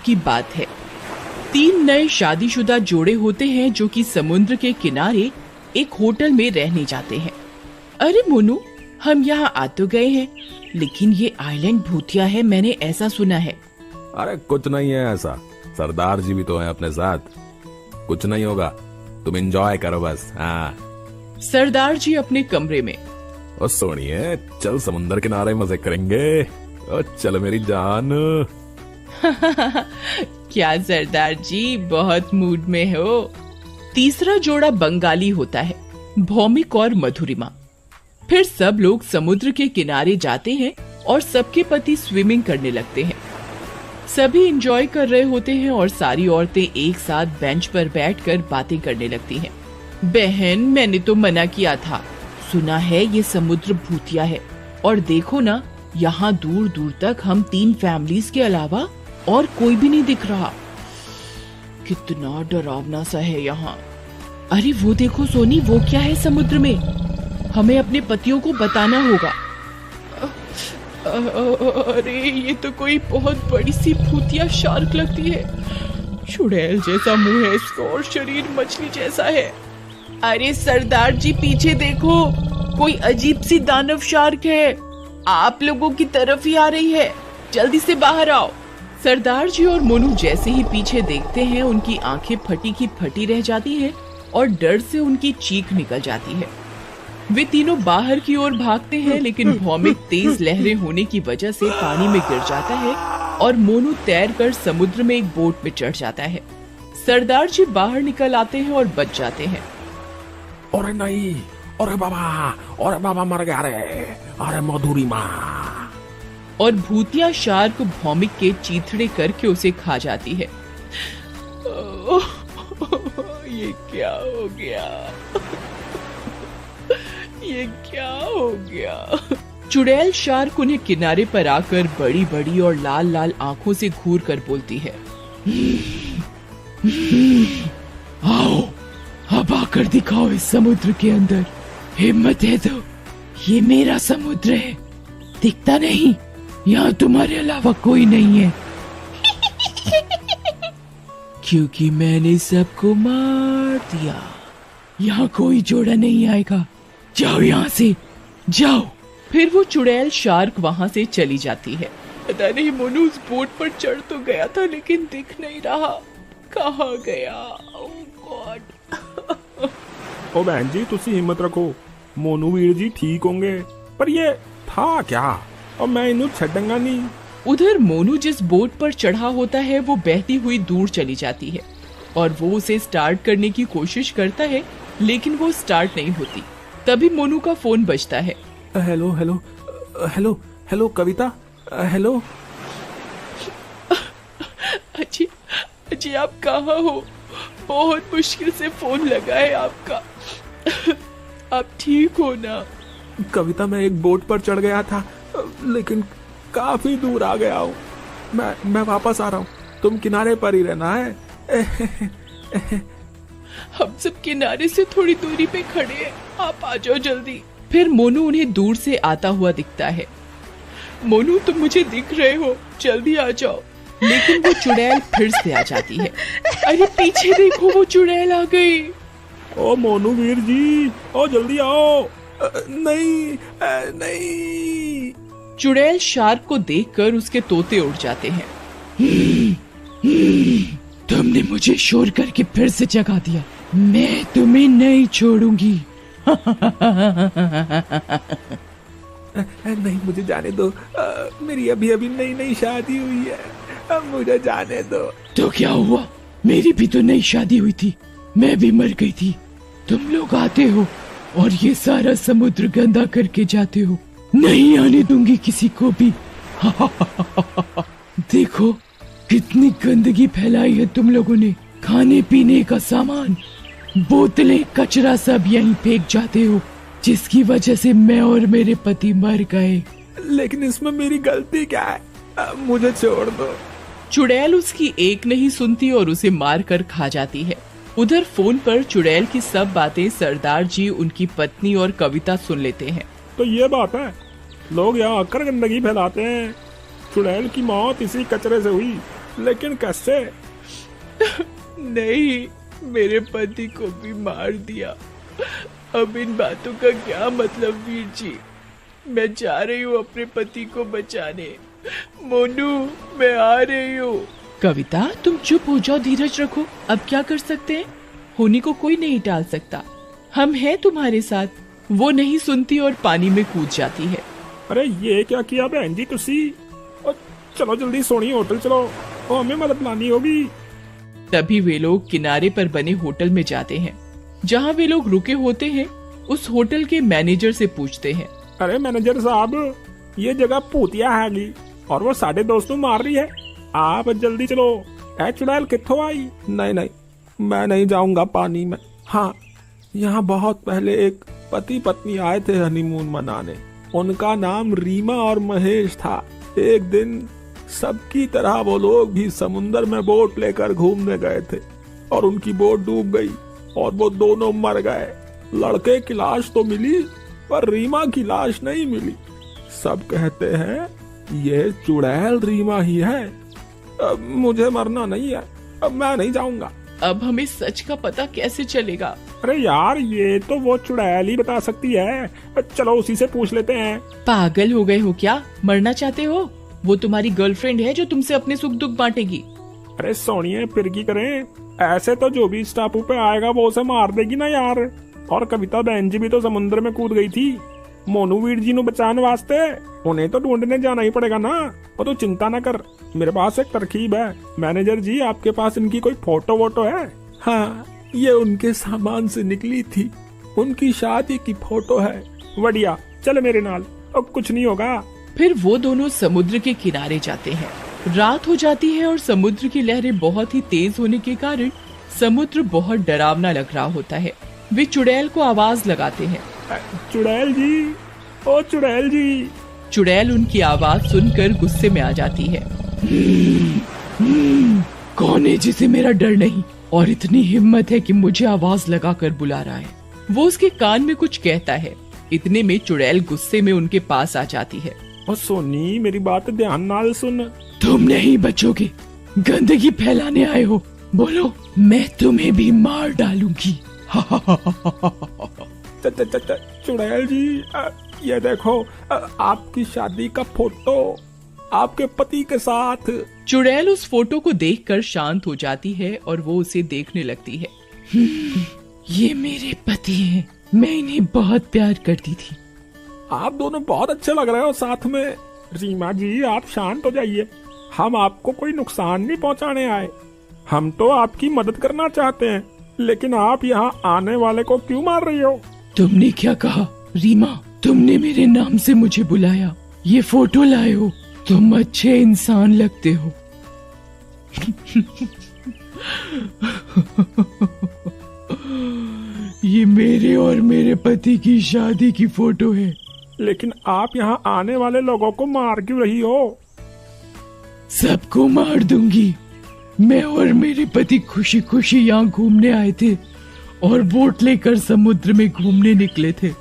की बात है। 3 नए शादीशुदा जोड़े होते हैं जो कि समुद्र के किनारे एक होटल में रहने जाते हैं। अरे मोनू, हम यहाँ आ तो गए हैं, लेकिन ये आइलैंड भूतिया है, मैंने ऐसा सुना है। अरे कुछ नहीं है ऐसा, सरदार जी भी तो हैं अपने साथ, कुछ नहीं होगा, तुम एंजॉय करो बस। हाँ। सरदार जी अपने कमरे में। ओ सोनिए, चल समुद्र किनारे मजे करेंगे। ओ चल मेरी जान। क्या सरदार जी बहुत मूड में हो। तीसरा जोड़ा बंगाली होता है, भौमिक और मधुरिमा। फिर सब लोग समुद्र के किनारे जाते हैं और सबके पति स्विमिंग करने लगते हैं। सभी एंजॉय कर रहे होते हैं और सारी औरतें एक साथ बेंच पर बैठकर बातें करने लगती हैं। बहन, मैंने तो मना किया था, सुना है ये समुद्र भूतिया है, और देखो ना, यहाँ दूर दूर तक हम 3 फैमिलीज के अलावा और कोई भी नहीं दिख रहा। कितना डरावना सा है यहाँ। अरे वो देखो सोनी, वो क्या है समुद्र में, हमें अपने पतियों को बताना होगा। अरे ये तो कोई बहुत बड़ी सी भूतिया शार्क लगती है, चुड़ैल जैसा मुंह है इसका और शरीर मछली जैसा है। अरे सरदार जी पीछे देखो, कोई अजीब सी दानव शार्क है, आप लोगों की तरफ ही आ रही है, जल्दी से बाहर आओ। सरदार जी और मोनू जैसे ही पीछे देखते हैं, उनकी आंखें फटी की फटी रह जाती हैं और डर से उनकी चीख निकल जाती है। वे तीनों बाहर की ओर भागते हैं, लेकिन भौमिक तेज लहरें होने की वजह से पानी में गिर जाता है और मोनू तैरकर समुद्र में एक बोट में चढ़ जाता है। सरदार जी बाहर निकल आते हैं और बच जाते हैं। अरे नहीं, अरे बाबा मर गया रे, अरे मधुरिमा। और भूतिया शार्क भौमिक के चीथड़े करके उसे खा जाती है। ये क्या हो गया, ये क्या हो गया। चुड़ैल शार्क उन्हें किनारे पर आकर बड़ी बड़ी और लाल लाल आंखों से घूर कर बोलती है, आओ अब आकर दिखाओ इस समुद्र के अंदर, हिम्मत है तो, ये मेरा समुद्र है, दिखता नहीं, यहाँ तुम्हारे अलावा कोई नहीं है। क्योंकि मैंने सबको मार दिया, यहाँ कोई जोड़ा नहीं आएगा, जाओ यहाँ से, जाओ। फिर वो चुड़ैल शार्क वहाँ से चली जाती है। पता नहीं मोनू उस बोट पर चढ़ तो गया था, लेकिन दिख नहीं रहा, कहाँ गया। ओह गॉड। ओ बहन जी, तुसी हिम्मत रखो, मोनू वीर जी ठीक होंगे, पर ये था क्या, और मैं इन्हें छड़ूंगा नहीं। उधर मोनू जिस बोट पर चढ़ा होता है वो बहती हुई दूर चली जाती है और वो उसे स्टार्ट करने की कोशिश करता है, लेकिन वो स्टार्ट नहीं होती। तभी मोनू का फोन बजता है। हेलो हेलो हेलो हेलो कविता, हेलो। अजी अजी आप कहाँ हो, बहुत मुश्किल से फोन लगा है आपका, आप ठीक हो ना। कविता, मैं एक बोट पर चढ़ गया था, लेकिन काफी दूर आ गया हूँ, मैं वापस आ रहा हूँ, तुम किनारे पर ही रहना है। हम सब किनारे से थोड़ी दूरी पे खड़े हैं, आप आ जाओ जल्दी। फिर मोनू उन्हें दूर से आता हुआ दिखता है। मोनू तुम मुझे दिख रहे हो, जल्दी आ जाओ। लेकिन वो चुड़ैल फिर से आ जाती है। अरे पीछे देखो, वो चुड़ैल आ गई। ओ मोनू वीर जी, ओ जल्दी आओ। नहीं नहीं। चुड़ैल शार्क को देखकर उसके तोते उड़ जाते हैं। तुमने मुझे शोर करके फिर से जगा दिया, मैं तुम्हें नहीं छोड़ूंगी। नहीं, मुझे जाने दो, मेरी अभी अभी नई नई शादी हुई है, अब मुझे जाने दो। तो क्या हुआ, मेरी भी तो नई शादी हुई थी, मैं भी मर गई थी। तुम लोग आते हो और ये सारा समुद्र गंदा करके जाते हो, नहीं आने दूंगी किसी को भी। देखो कितनी गंदगी फैलाई है तुम लोगों ने, खाने पीने का सामान, बोतलें, कचरा सब यहीं फेंक जाते हो, जिसकी वजह से मैं और मेरे पति मर गए। लेकिन इसमें मेरी गलती क्या है, मुझे छोड़ दो। चुड़ैल उसकी एक नहीं सुनती और उसे मार कर खा जाती है। उधर फोन पर चुड़ैल की सब बातें सरदार जी, उनकी पत्नी और कविता सुन लेते हैं। तो ये बात है, लोग यहाँ आकर गंदगी फैलाते हैं, चुड़ैल की मौत इसी कचरे से हुई, लेकिन कैसे? नहीं, मेरे पति को भी मार दिया। अब इन बातों का क्या मतलब वीर जी? मैं जा रही हूँ अपने पति को बचाने। मोनू, मैं आ रही हूँ। कविता, तुम चुप हो जाओ, धीरज रखो। अब क्या कर सकते हैं? होनी को कोई नहीं टाल सकता। हम हैं तुम्हारे साथ। वो नहीं सुनती और पानी में कूद जाती है। अरे ये क्या किया बहन जी तुसी? और चलो जल्दी सोनी होटल चलो, और हमें मदद लानी होगी। तभी वे लोग किनारे पर बने होटल में जाते हैं। जहाँ वे लोग रुके होते हैं, उस होटल के मैनेजर से पूछते हैं। अरे मैनेजर साहब, ये जगह भूतिया हैगी और वो साढ़े दोस्त ਨੂੰ मार रही है, आप जल्दी चलो। ऐ चुड़ैल कित्थों आई? नहीं नहीं, मैं नहीं जाऊंगा पानी में। हाँ, यहाँ बहुत पहले एक पति पत्नी आए थे हनीमून मनाने। उनका नाम रीमा और महेश था। एक दिन सबकी तरह वो लोग भी समुन्दर में बोट लेकर घूमने गए थे और उनकी बोट डूब गई और वो दोनों मर गए। लड़के की लाश तो मिली पर रीमा की लाश नहीं मिली। सब कहते हैं ये चुड़ैल रीमा ही है। अब मुझे मरना नहीं है, अब मैं नहीं जाऊंगा। अब हमें सच का पता कैसे चलेगा? अरे यार, ये तो वो चुड़ैल ही बता सकती है। चलो उसी से पूछ लेते हैं। पागल हो गए हो क्या? मरना चाहते हो? वो तुम्हारी गर्लफ्रेंड है जो तुमसे अपने सुख दुख बांटेगी। अरे सोनिए, फिर की करें? ऐसे तो जो भी इस टापू पे आएगा वो उसे मार देगी ना यार। और कविता बहन जी भी तो समुद्र में कूद गई थी मोनू वीर जी नु बचाने वास्ते। उन्हें तो ढूंढने जाना ही पड़ेगा ना। और तो चिंता न कर, मेरे पास एक तरकीब है। मैनेजर जी, आपके पास इनकी कोई फोटो वोटो है? हाँ, ये उनके सामान से निकली थी। उनकी शादी की फोटो है। बढ़िया, चल मेरे नाल, अब कुछ नहीं होगा। फिर वो दोनों समुद्र के किनारे जाते हैं। रात हो जाती है और समुद्र की लहरें बहुत ही तेज होने के कारण समुद्र बहुत डरावना लग रहा होता है। वे चुड़ैल को आवाज लगाते हैं। चुड़ैल जी, ओ चुड़ैल जी। चुड़ैल उनकी आवाज सुनकर गुस्से में आ जाती है। कौन है जिसे मेरा डर नहीं और इतनी हिम्मत है कि मुझे आवाज लगाकर बुला रहा है? वो उसके कान में कुछ कहता है। इतने में चुड़ैल गुस्से में उनके पास आ जाती है। और सोनी, मेरी बात ध्यान नाल सुन। तुम नहीं बचोगे, गंदगी फैलाने आए हो। बोलो, मैं तुम्हें भी मार डालूंगी। चुड़ैल जी, ये देखो, आपकी शादी का फोटो आपके पति के साथ। चुड़ैल उस फोटो को देखकर शांत हो जाती है और वो उसे देखने लगती है। ये मेरे पति हैं, मैं इन्हें बहुत प्यार करती थी। आप दोनों बहुत अच्छे लग रहे हो साथ में। रीमा जी, आप शांत हो जाइए। हम आपको कोई नुकसान नहीं पहुंचाने आए, हम तो आपकी मदद करना चाहते हैं। लेकिन आप यहाँ आने वाले को क्यों मार रही हो? तुमने क्या कहा रीमा? तुमने मेरे नाम से मुझे बुलाया, ये फोटो लाए हो। तुम अच्छे इंसान लगते हो। ये मेरे और मेरे पति की शादी की फोटो है। लेकिन आप यहाँ आने वाले लोगों को मार क्यों रही हो? सबको मार दूंगी। मैं और मेरे पति खुशी खुशी यहाँ घूमने आए थे और बोट लेकर समुद्र में घूमने निकले थे।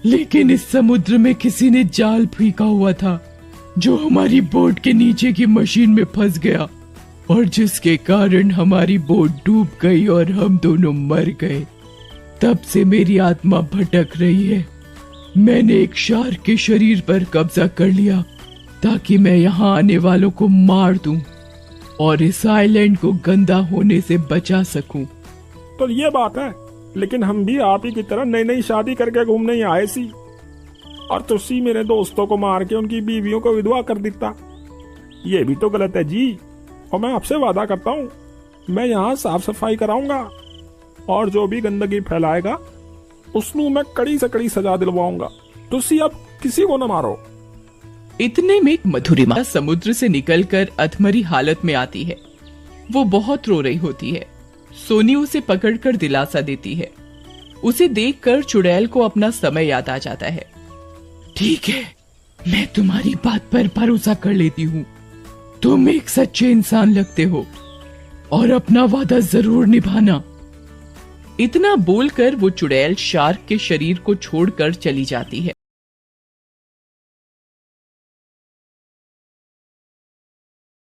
लेकिन इस समुद्र में किसी ने जाल फेंका हुआ था जो हमारी बोट के नीचे की मशीन में फंस गया और जिसके कारण हमारी बोट डूब गई और हम दोनों मर गए। तब से मेरी आत्मा भटक रही है। मैंने एक शार्क के शरीर पर कब्जा कर लिया ताकि मैं यहाँ आने वालों को मार दूं और इस आइलैंड को गंदा होने से बचा सकूं। तो ये बात है, लेकिन हम भी आप ही की तरह नई नई शादी करके घूमने ही आए सी। और तुसी मेरे दोस्तों को मार के उनकी बीवियों को विधवा कर देता, ये भी तो गलत है जी। और मैं आपसे वादा करता हूँ, मैं यहाँ साफ सफाई कराऊंगा और जो भी गंदगी फैलाएगा उसनू मैं कड़ी से कड़ी सजा दिलवाऊंगा। तुसी अब किसी को न मारो। इतने में मधुरिमा समुद्र से निकलकर अधमरी हालत में आती है। वो बहुत रो रही होती है। सोनी उसे पकड़कर दिलासा देती है। उसे देखकर चुड़ैल को अपना समय याद आ जाता है। ठीक है, मैं तुम्हारी बात पर भरोसा कर लेती हूँ। तुम एक सच्चे इंसान लगते हो और अपना वादा जरूर निभाना। इतना बोलकर वो चुड़ैल शार्क के शरीर को छोड़कर चली जाती है।